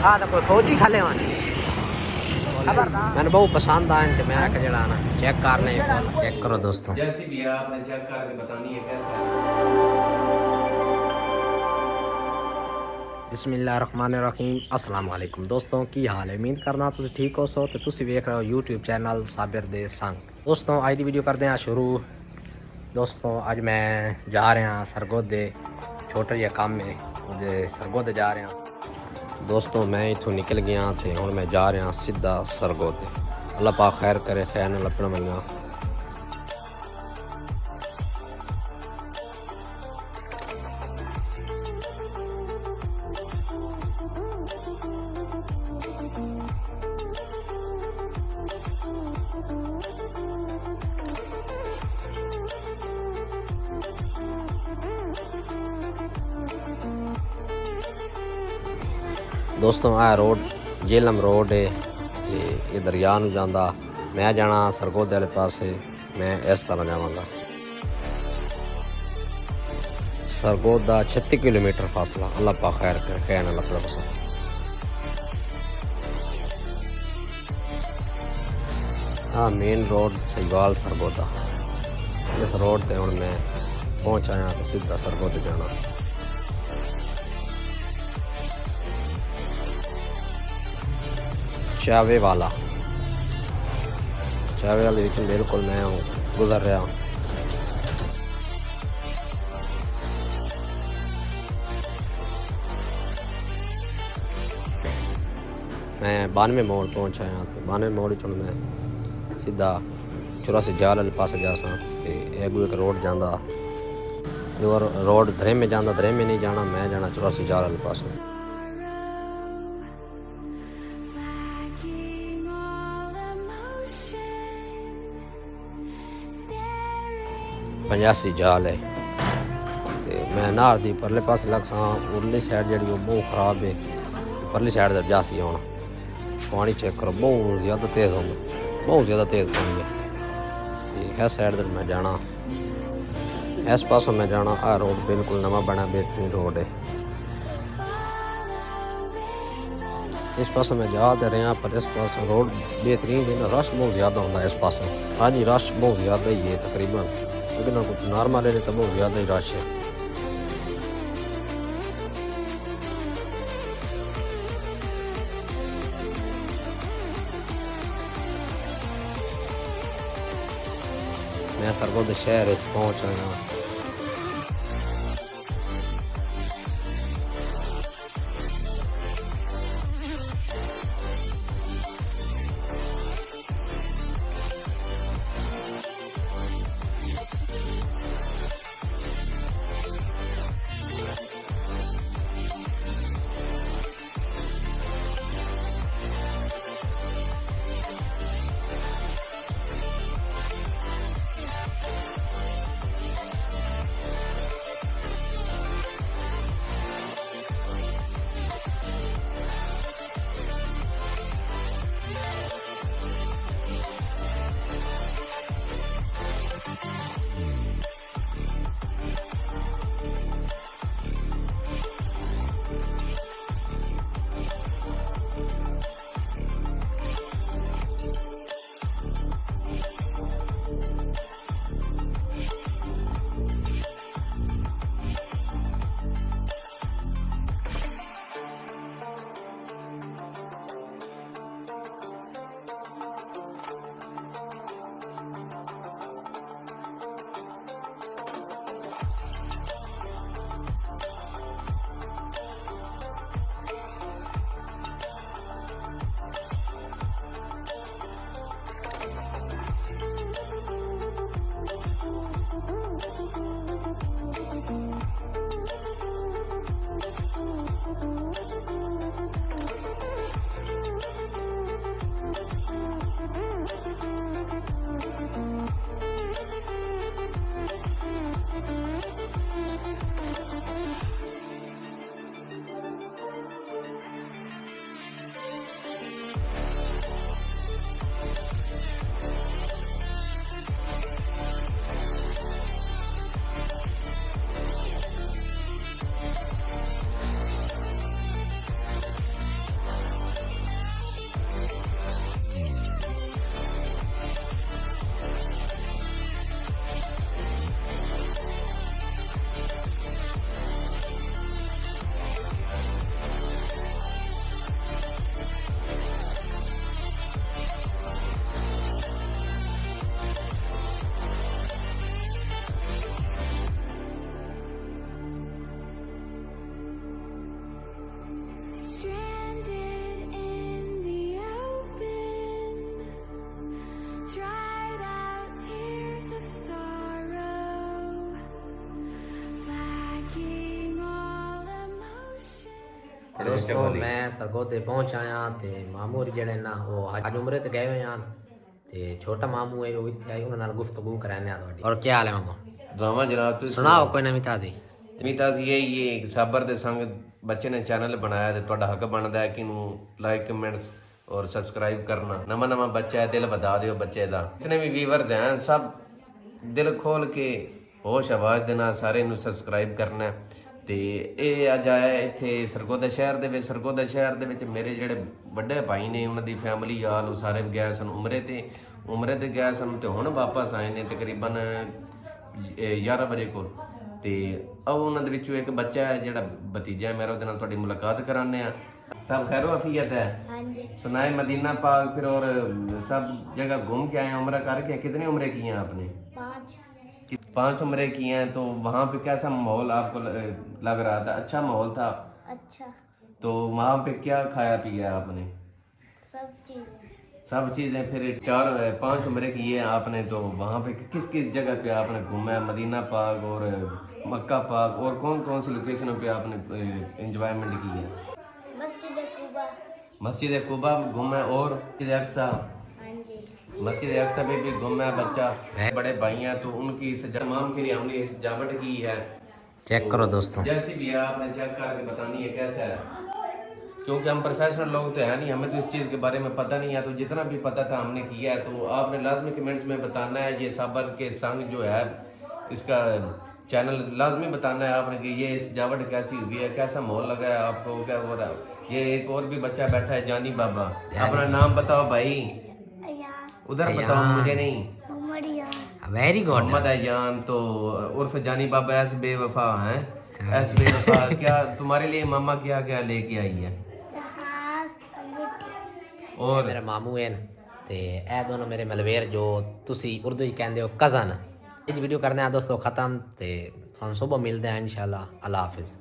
हाँ तो कोई फौजी खाले वाने मैंने बहुत पसंद आए तो मैं आके जड़ा ना चेक करने चेक करो दोस्तों। जैसी भी है आपने चेक करके बतानी है कैसा है। बिस्मिल्लाहिर्रहमानिर्रहीम अस्सलाम वालेकुम दोस्तों की हाल है। उम्मीद करना तुम ठीक हो सो तो तुम वेख रहे हो यूट्यूब चैनल साबिर दे संग। दोस्तों आज की वीडियो करते हैं शुरू। दोस्तों आज मैं जा रहे हैं सरगोदे छोटे जिहा काम में सरगोदे जा रहे हैं। दोस्तों मैं इथों निकल गया थे और मैं जा रहा सीधा सरगोदे। अल्लाह पाक खैर करे खैर न लपन मंगा। दोस्तों आ रोड जेलम रोड है ये दरिया नूं जांदा। मैं जाना सरगोदे वाले पासे। मैं इस तरह जावांगा। सरगोदा 36 किलोमीटर फासला। अल्लाह पाक खैर करे खैर न लपड़ा पसंद। हाँ मेन रोड सहीवाल सरगोदा। इस रोड ते हुण मैं पहुंच आया तो सीधा सरगोदे जाना। चावे वाला लेकिन बिल्कुल मैं गुजर रहा हूँ। मैं 92 मोड़ पहुँच आया तो 92 मोड़ चुन मैं सीधा 84 जाल वाले पास जा सा। एक रोड जाता जो रोड धरेमे जाता धरेमे नहीं जाना। मैं जाना 84 जाल वाले पास। 85 जाल है तो मैं नहर दी परले पास लग सा। उरली साइड जी बहुत खराब है। परली साइड दर जा सी आना। पानी चेक करो बहुत ज़्यादा तेज़ होंगे बहुत ज़्यादा तेज़ पानी है। इस साइड दर मैं जाना इस पासों मैं जाना। आ रोड बिल्कुल नवा बना बेहतरीन रोड है। इस पास मैं जा तो रहा पर इस पास रोड बेहतरीन है ना। रश बहुत ज़्यादा होता है इस पास। हाँ जी रश बहुत ज़्यादा ही है तकरीबन लेकिन कुछ नॉर्मल है तो बहुत ज़्यादा ही रश है। मैं सरगोदे शहर पहुँच आया। दोस्तों मैं सरगोदे पहुंच आया ते मामू ਜਿਹੜੇ ਨਾ ਉਹ ਅੱਜ ਉਮਰੇ ਤੇ ਗਏ ਹੋਏ ਹਨ ਤੇ ਛੋਟਾ ਮਾਮੂ ਹੈ ਉਹ ਇੱਥੇ ਆਏ ਉਹਨਾਂ ਨਾਲ ਗੁਫ਼ਤਗੂ ਕਰਾਣੇ ਆ ਤੁਹਾਡੀ। ਔਰ ਕੀ ਹਾਲ ਹੈ ਮਾਮੂ? ਰਾਮਾ ਜਨਾਬ ਤੁਸੀਂ ਸੁਣਾਓ ਕੋਈ ਨਵੀਂ ਤਾਜ਼ੀ। ਮੀਤਾ ਸੀ ਇਹ ਸਾਬਰ ਦੇ ਸੰਗ ਬੱਚੇ ਨੇ ਚੈਨਲ ਬਣਾਇਆ ਤੇ ਤੁਹਾਡਾ ਹੱਕ ਬਣਦਾ ਹੈ ਕਿ ਨੂੰ ਲਾਈਕ ਕਮੈਂਟਸ और सब्सक्राइब करना। नवा बच्चा है, दिल बता दियो बच्चे का। जितने भी व्यूअर्स हैं सब दिल खोल के होश आवाज़ देना, सारे नू सब्सक्राइब करना। तो ये अज आया इत्थे सरगोदा शहर दे विच। सरगोदा शहर दे विच मेरे जिहड़े वड्डे भाई ने उन्हां दी फैमिली याल सारे गए सन उमरे ते गए सन ते हुण वापस आए ने तकरीबन 11 बजे कोल। ते अब उन्हां दे विचों एक बच्चा है जिहड़ा भतीजा है मेरा, उहदे नाल तुहाडी मुलाकात कराने आ। सब खैरो अफियत है? हाँ जी। सुनाए मदीना पाक फिर और सब जगह घूम के आए, उम्र करके। कितनी उम्रें की हैं आपने? 5 उम्रें की हैं। तो वहाँ पे कैसा माहौल आपको लग रहा था? अच्छा माहौल था? अच्छा। तो वहाँ पे क्या खाया पिया आपने? सब चीज़ें। फिर 5 उम्रें की है आपने, तो वहाँ पे किस किस जगह पे आपने घूमा है? मदीना पाक और मक्का पाक और कौन कौन सी लोकेशनों पे आपने इंजॉयमेंट की है? मस्जिद कुबा घूमा और मस्जिद अक्सा। मस्जिद अक्सा पे भी घूमा है बच्चा। बड़े भाई हैं तो उनकी तमाम के लिए हमने सजावट की है। चेक करो दोस्तों, जैसी भी है आपने चेक करके बतानी है कैसा है, क्योंकि हम प्रोफेशनल लोग तो है नहीं, हमें तो इस चीज़ के बारे में पता नहीं है। तो जितना भी पता था हमने किया है। तो आपने लाजमी कमेंट्स में बताना है। ये साबर के संग जो है इसका चैनल लाजमी बताना है आपने कि ये सजावट कैसी हुई है, कैसा माहौल लगा है आपको, क्या हो रहा है। ये एक और भी बच्चा बैठा है जानी बाबा। अपना नाम बताओ भाई, उधर बताओ मुझे नहीं। Very good. मोहम्मद अयान तो उर्फ जानी बाबा। ऐस बेवफा हैं, ऐस बेवफा। क्या तुम्हारे लिए मामा क्या क्या लेके आई है? और मेरे मामू हैं ते ए दोनों मेरे मलवेर जो तुसी उर्दू ही कहंदे हो कज़न। इस वीडियो करने आ दोस्तों ख़त्म ते हम सुबह मिलते हैं इंशाल्लाह। अल्लाह हाफिज़।